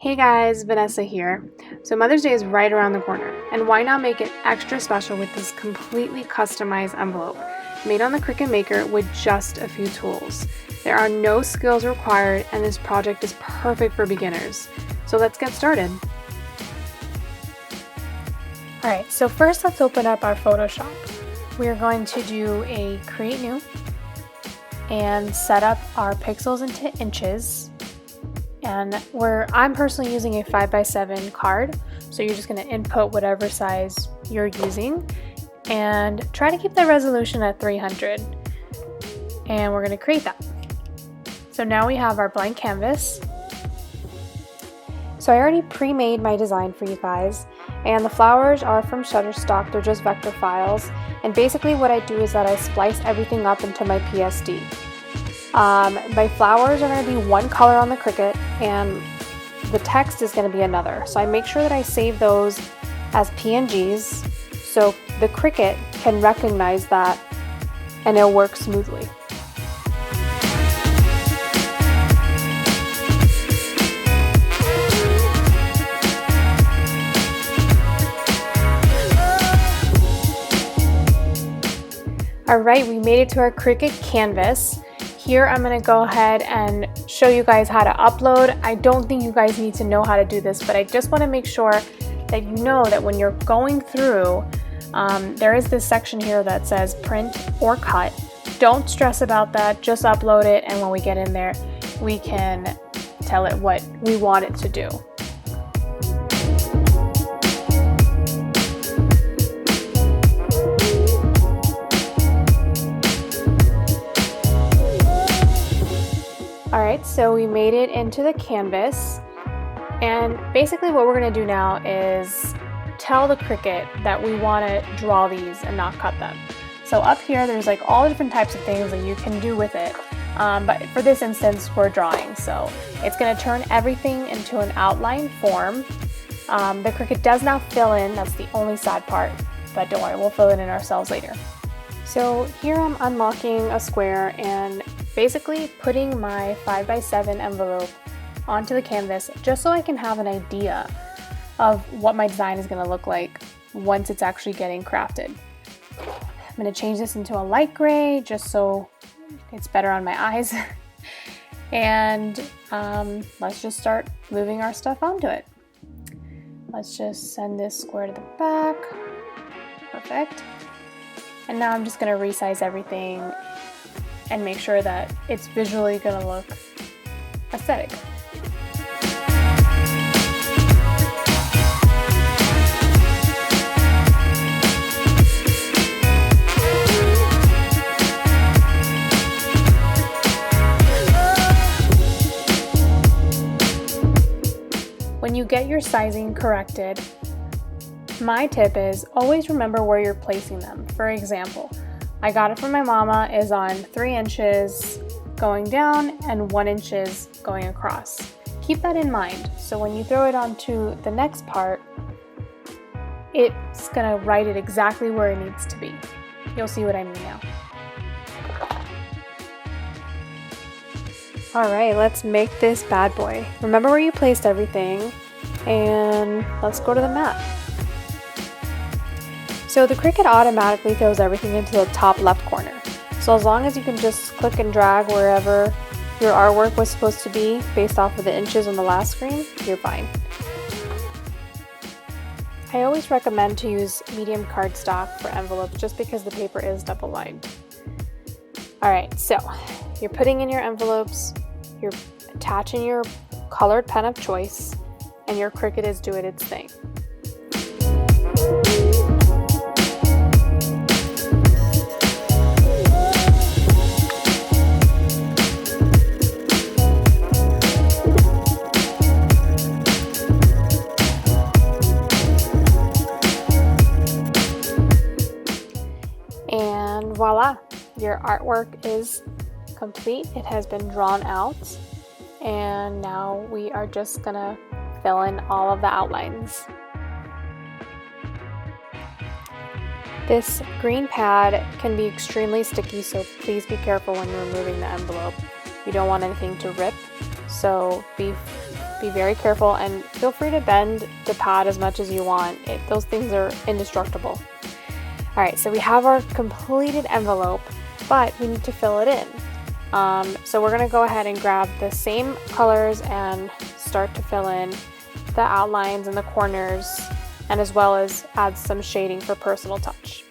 Hey guys, Vanessa here. So Mother's Day is right around the corner, and why not make it extra special with this completely customized envelope made on the Cricut Maker with just a few tools. There are no skills required, and this project is perfect for beginners. So let's get started. Alright, so first let's open up our Photoshop. We're going to do a Create New and set up our pixels into inches. And I'm personally using a 5x7 card, so you're just going to input whatever size you're using and try to keep the resolution at 300, and we're going to create that. So now we have our blank canvas. So I already pre-made my design for you guys, and the flowers are from Shutterstock. They're just vector files, and basically what I do is that I splice everything up into my PSD. My flowers are going to be one color on the Cricut, and the text is going to be another. So I make sure that I save those as PNGs so the Cricut can recognize that and it'll work smoothly. Alright, we made it to our Cricut canvas. Here I'm going to go ahead and show you guys how to upload. I don't think you guys need to know how to do this, but I just want to make sure that you know that when you're going through, there is this section here that says print or cut. Don't stress about that, just upload it, and when we get in there, we can tell it what we want it to do. Alright, so we made it into the canvas, and basically what we're going to do now is tell the Cricut that we want to draw these and not cut them. So up here there's like all the different types of things that you can do with it, but for this instance we're drawing, so it's going to turn everything into an outline form. The Cricut does not fill in, that's the only sad part, but don't worry, we'll fill it in ourselves later. So here I'm unlocking a square and basically putting my 5x7 envelope onto the canvas just so I can have an idea of what my design is going to look like once it's actually getting crafted. I'm going to change this into a light gray just so it's better on my eyes. And let's just start moving our stuff onto it. Let's just send this square to the back. Perfect. And now I'm just going to resize everything and make sure that it's visually going to look aesthetic. When you get your sizing corrected, my tip is always remember where you're placing them. For example, I got it from my mama is on 3 inches going down and 1 inch going across. Keep that in mind, so when you throw it onto the next part, it's gonna write it exactly where it needs to be. You'll see what I mean now. Alright, let's make this bad boy. Remember where you placed everything, and let's go to the mat. So the Cricut automatically throws everything into the top left corner. So as long as you can just click and drag wherever your artwork was supposed to be based off of the inches on the last screen, you're fine. I always recommend to use medium cardstock for envelopes just because the paper is double-lined. Alright, so you're putting in your envelopes, you're attaching your colored pen of choice, and your Cricut is doing its thing. And voila, your artwork is complete. It has been drawn out, and now we are just gonna fill in all of the outlines. This green pad can be extremely sticky, so please be careful when you're removing the envelope. You don't want anything to rip, so be Be very careful and feel free to bend the pad as much as you want. Those things are indestructible. All right, so we have our completed envelope, but we need to fill it in. So we're gonna go ahead and grab the same colors and start to fill in the outlines and the corners, and as well as add some shading for personal touch.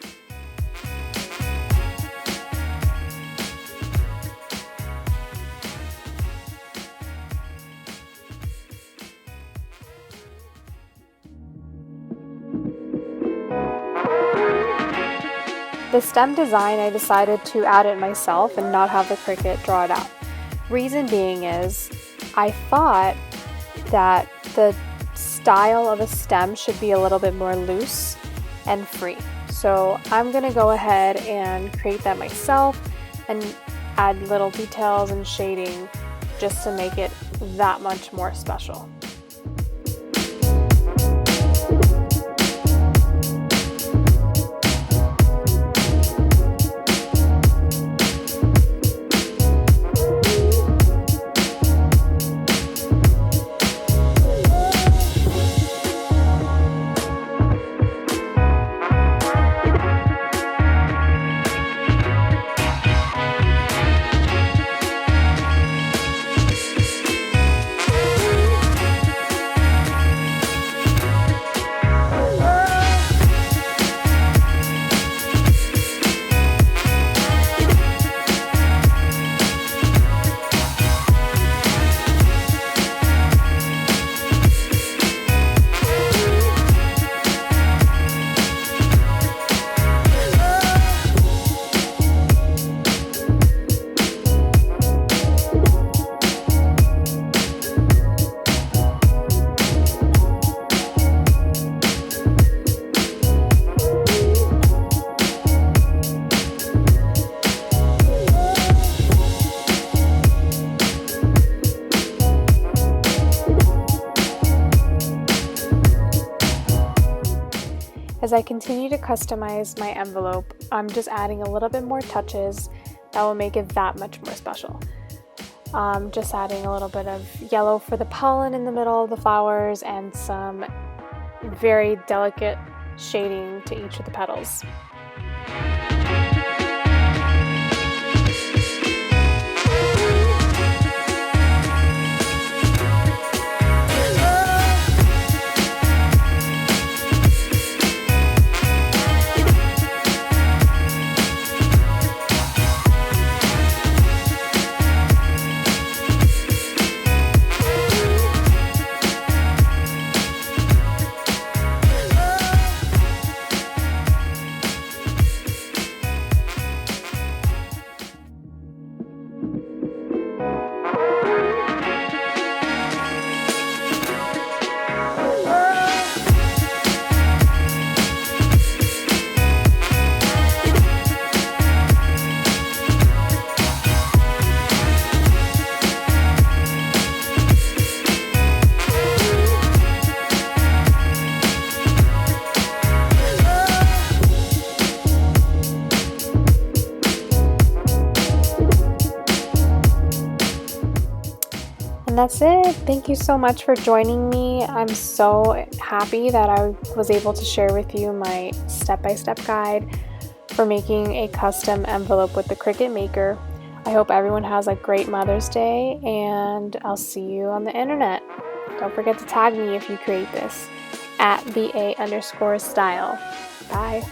The stem design, I decided to add it myself and not have the Cricut draw it out. Reason being is, I thought that the style of a stem should be a little bit more loose and free. So I'm gonna go ahead and create that myself and add little details and shading just to make it that much more special. As I continue to customize my envelope, I'm just adding a little bit more touches that will make it that much more special. Just adding a little bit of yellow for the pollen in the middle of the flowers and some very delicate shading to each of the petals. And that's it. Thank you so much for joining me. I'm so happy that I was able to share with you my step-by-step guide for making a custom envelope with the Cricut Maker. I hope everyone has a great Mother's Day, and I'll see you on the internet. Don't forget to tag me if you create this at @VA_style. Bye.